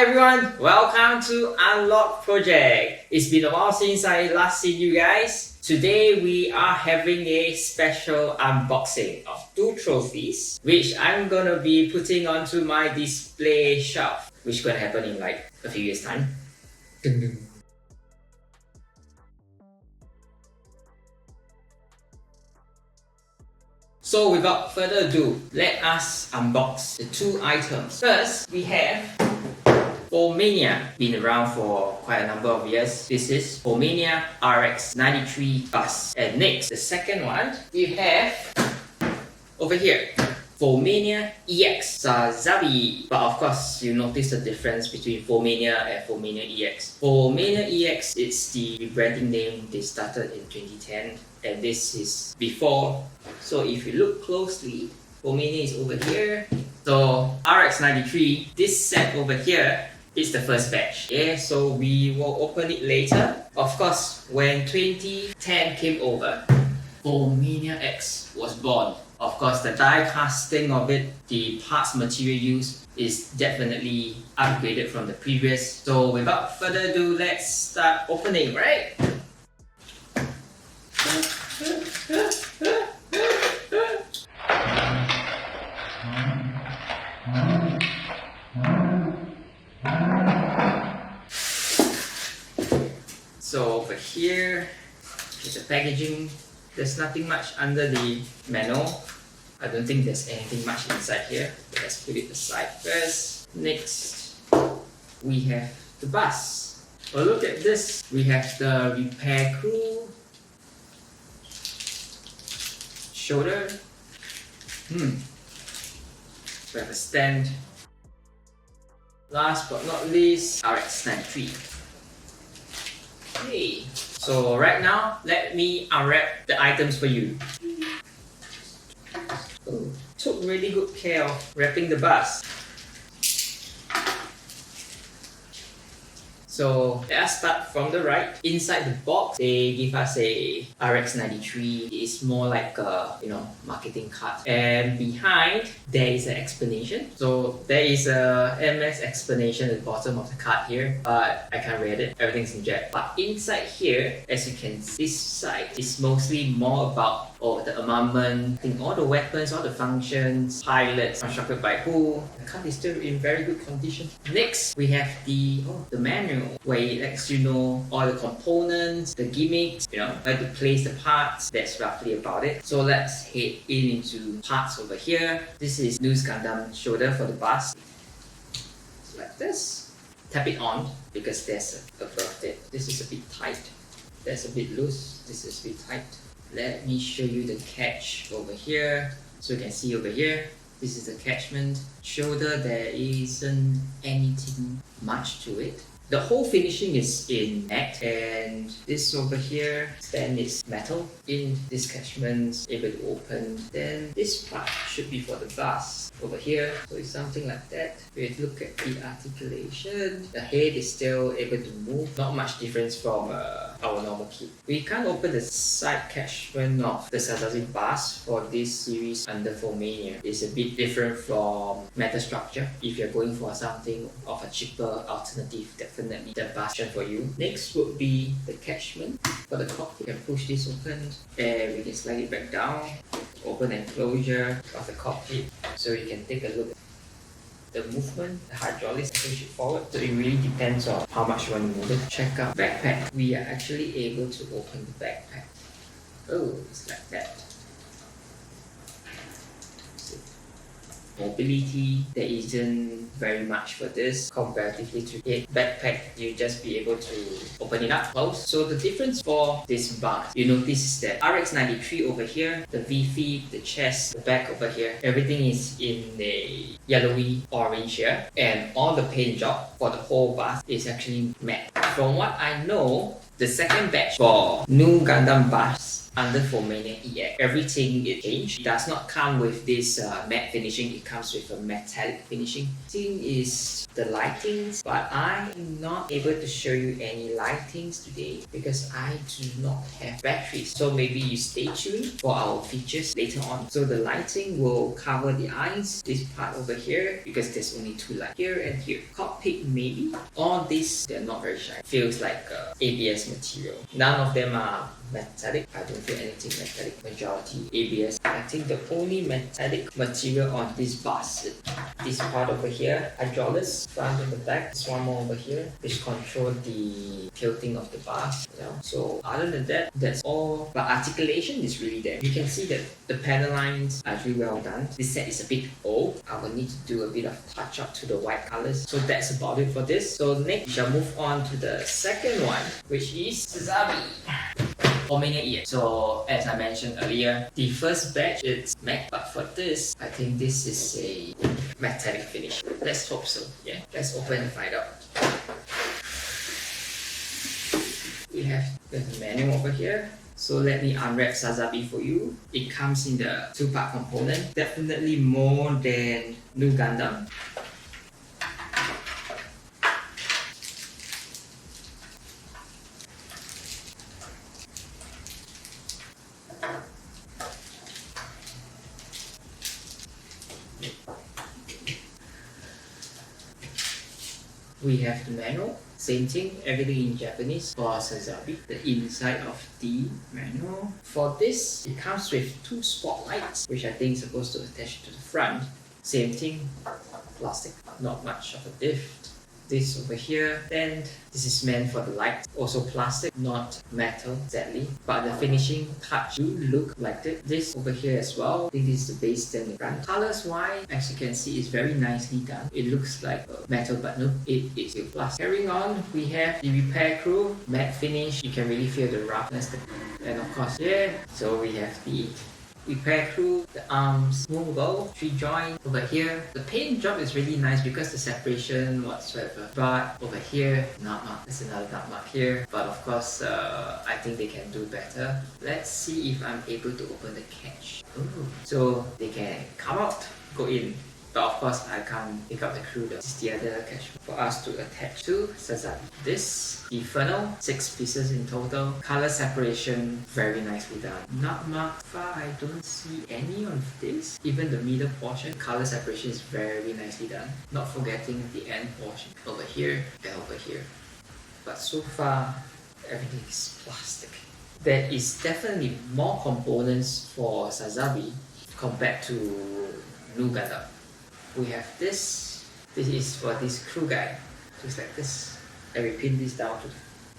Hi everyone, welcome to Unlock Project. It's been a while since I last seen you guys. Today we are having a special unboxing of two trophies which I'm gonna be putting onto my display shelf, which is gonna happen in like a few years time. So without further ado, let us unbox the two items. First, we have Formania, been around for quite a number of years. This is Formania RX-93 bus. And next, the second one, we have over here, Formania EX Sazabi. But of course, you notice the difference between Formania and Formania EX. Formania EX, it's the rebranding name. They started in 2010 and this is before. So if you look closely, Formania is over here. So RX-93, this set over here, it's the first batch. Yeah, so we will open it later. Of course, when 2010 came over, Formania X was born. Of course, the die casting of it, the parts material used is definitely upgraded from the previous. So without further ado, let's start opening, right? So over here is the packaging. There's nothing much under the manual. I don't think there's anything much inside here. Let's put it aside first. Next, we have the bus. Oh, look at this. We have the repair crew. Shoulder. We have a stand. Last but not least, RX-93. Okay, so right now, let me unwrap the items for you. Oh, took really good care of wrapping the bus. So let us start from the right. Inside the box, they give us a RX-93. It's more like a marketing card. And behind, there is an explanation. So there is a MS explanation at the bottom of the card here, but I can't read it. Everything's in Jap. But inside here, as you can see, this side is mostly more about the armament, I think all the weapons, all the functions, pilots, constructed by who. The card is still in very good condition. Next, we have the manual, where it lets you know all the components, the gimmicks, where to place the parts. That's roughly about it. So let's head into parts over here. This is Nu Gundam shoulder for the bus. So like this. Tap it on because there's a above it. This is a bit tight. That's a bit loose. This is a bit tight. Let me show you the catch over here. So you can see over here, this is the catchment. Shoulder, there isn't anything much to it. The whole finishing is in matte, and this over here stand is metal. In this catchment, able to open. Then this part should be for the bus over here. So it's something like that. If you look at the articulation, the head is still able to move. Not much difference from our normal kit. We can't open the side catchment of the Sazabi bus for this series under Formania. It's a bit different from metal structure. If you're going for something of a cheaper alternative, definitely the bus for you. Next would be the catchment. For the cockpit, you can push this open and we can slide it back down. Open and closure of the cockpit. So you can take a look at the movement, the hydraulics, push it forward. So it really depends on how much you want to move it. Check out backpack. We are actually able to open the backpack. Oh, it's like that. Mobility, there isn't very much for this comparatively to it. Backpack, you just be able to open it up close. So the difference for this bus, you notice is that RX-93 over here, the V-feet, the chest, the back over here, everything is in a yellowy orange here, and all the paint job for the whole bus is actually matte. From what I know, The second batch for Nu Gundam bus under Formania EX, everything is changed. It does not come with this matte finishing, it comes with a metallic finishing. Thing is the lightings, but I am not able to show you any lightings today because I do not have batteries. So maybe you stay tuned for our features later on. So the lighting will cover the eyes, this part over here, because there's only two lights, here and here. Cockpit maybe. All these, they're not very shiny. Feels like ABS material. None of them are metallic. I don't feel anything metallic. Majority ABS. I think the only metallic material on this bus is this part over here, hydraulics, front and the back. This one more over here, which control the tilting of the bus. So other than that, that's all. But articulation is really there. You can see that the panel lines are really well done. This set is a bit old. I will need to do a bit of touch up to the white colors. So that's about it for this. So next we shall move on to the second one, which is Sazabi. Formania EX. So as I mentioned earlier, the first batch is matte, but for this, I think this is a metallic finish. Let's hope so. Yeah, let's open and find out. We have the manual over here. So let me unwrap Sazabi for you. It comes in the two-part component, definitely more than Nu Gundam. We have the manual, same thing, everything in Japanese for Sazabi, the inside of the manual. For this, it comes with two spotlights, which I think is supposed to attach to the front. Same thing, plastic, not much of a diff. This over here, and this is meant for the light, also plastic, not metal exactly, but the finishing touch do look like it. This over here as well, I think this is the base stem in front. Colors wise, as you can see, is very nicely done. It looks like metal, but no, it is still plastic. Carrying on, we have the repair crew, matte finish. You can really feel the roughness, and of course, yeah. So we have the repair crew, the arms movable, 3 joint over here. The paint job is really nice because the separation whatsoever. But over here, not mark. There's another dark mark here. But of course, I think they can do better. Let's see if I'm able to open the catch. Ooh. So they can come out, go in. But of course, I can't pick up the crew. This is the other catch for us to attach to Sazabi. This, the funnel, 6 pieces in total. Color separation, very nicely done. Not marked far, I don't see any of this. Even the middle portion, color separation is very nicely done. Not forgetting the end portion over here and over here. But so far, everything is plastic. There is definitely more components for Sazabi compared to Nu Gundam. We have this. This is for this crew guy, just like this. And we pin this down to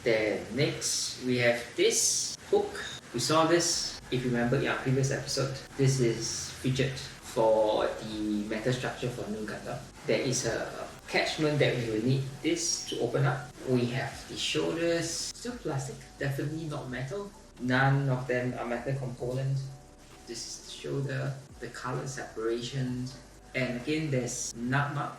then next we have this hook. We saw this, if you remember in our previous episode. This is featured for the metal structure for Nu Gundam. There is a catchment that we will need this to open up. We have the shoulders, still plastic, definitely not metal. None of them are metal components. This is the shoulder, the color separations. And again, there's nut mark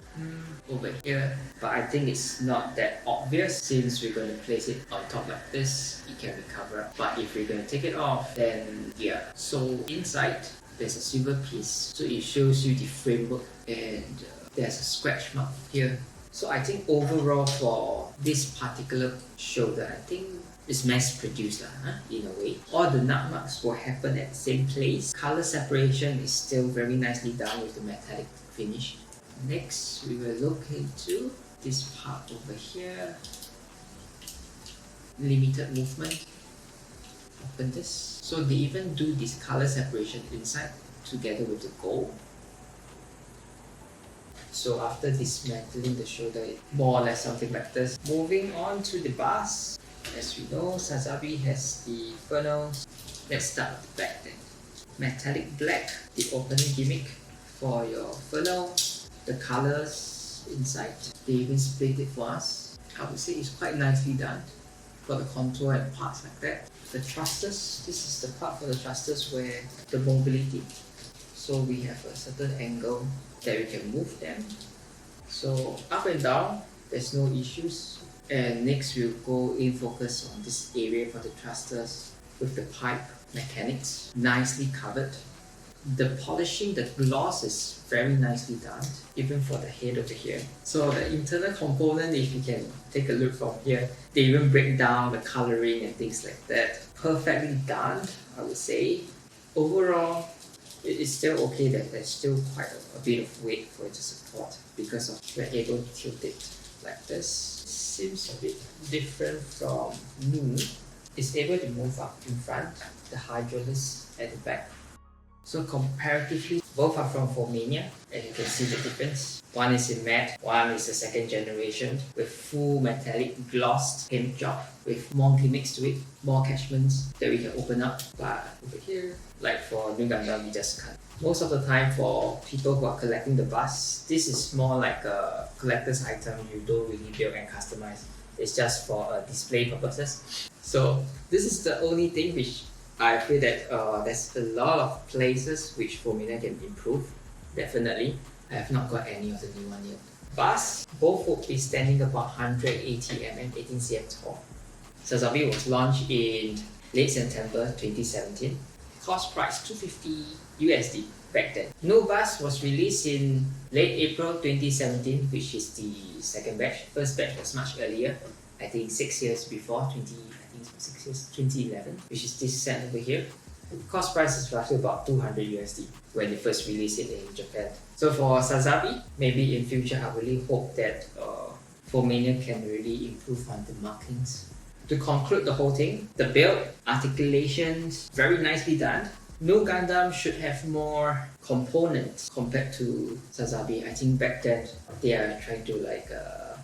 over here, but I think it's not that obvious since we're going to place it on top like this. It can be covered up, but if we're going to take it off, then yeah. So inside, there's a silver piece, so it shows you the framework, and there's a scratch mark here. So I think overall for this particular shoulder, I think it's mass produced in a way. All the nut marks will happen at the same place. Color separation is still very nicely done with the metallic finish. Next, we will look into this part over here. Limited movement. Open this. So they even do this color separation inside together with the gold. So after dismantling the shoulder, more or less something like this. Moving on to the bus. As we know, Sazabi has the funnels. Let's start with the back then. Metallic black, the opening gimmick for your funnel. The colors inside, they even split it for us. I would say it's quite nicely done. Got the contour and parts like that. The thrusters, this is the part for the thrusters where the mobility. So we have a certain angle that we can move them. So up and down, there's no issues. And next we'll go in focus on this area for the thrusters with the pipe mechanics, nicely covered. The polishing, the gloss is very nicely done, even for the head over here. So the internal component, if you can take a look from here, they even break down the coloring and things like that. Perfectly done, I would say. Overall, it is still okay that there's still quite a bit of weight for it to support because of we're able to tilt it like this. It seems a bit different from Nu. It's able to move up in front, the hydraulics at the back. So comparatively, both are from Formania, and you can see the difference. One is in matte, one is a second generation with full metallic glossed paint job with more gimmicks to it, more attachments that we can open up. But over here, like for Nu Gundam, we just cut. Most of the time for people who are collecting the bus, this is more like a collector's item. You don't really build and customize. It's just for display purposes. So this is the only thing which I feel that there's a lot of places which Formania can improve, definitely. I have not got any of the new one yet. Bus, both would be standing about 180mm, 18cm tall. Sazabi was launched in late September 2017. Cost price $250 USD back then. Nu Bus was released in late April 2017, which is the second batch. First batch was much earlier, I think 6 years before, 2011, which is this set over here. Cost price is roughly about 200 USD when they first released it in Japan. So for Sazabi, maybe in future I really hope that Formania can really improve on the markings. To conclude the whole thing, the build, articulations, very nicely done. Nu Gundam should have more components compared to Sazabi. I think back then they are trying to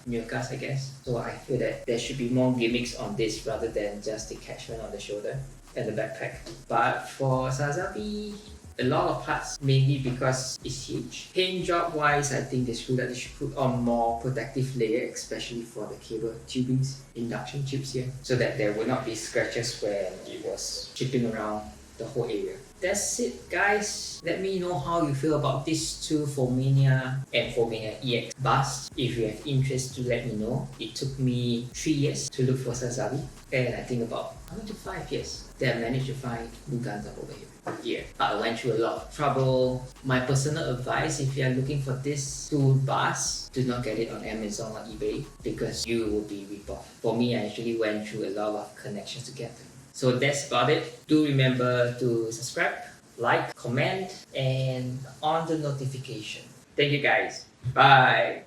mechas, I guess. So I feel that there should be more gimmicks on this rather than just the attachment on the shoulder and the backpack. But for Sazabi, a lot of parts, mainly because it's huge. Paint job wise, I think they should put on more protective layer, especially for the cable tubings, induction tubes here, so that there will not be scratches when it was chipping around the whole area. That's it, guys. Let me know how you feel about these two Formania and Formania EX busts. If you have interest, to let me know. It took me 3 years to look for Sazabi, and I think about 5 years that I managed to find Nu Gundam over here. Yeah, I went through a lot of trouble. My personal advice, if you are looking for this two busts, do not get it on Amazon or eBay because you will be ripped off. For me, I actually went through a lot of connections to get them. So that's about it. Do remember to subscribe, like, comment, and on the notification. Thank you guys. Bye.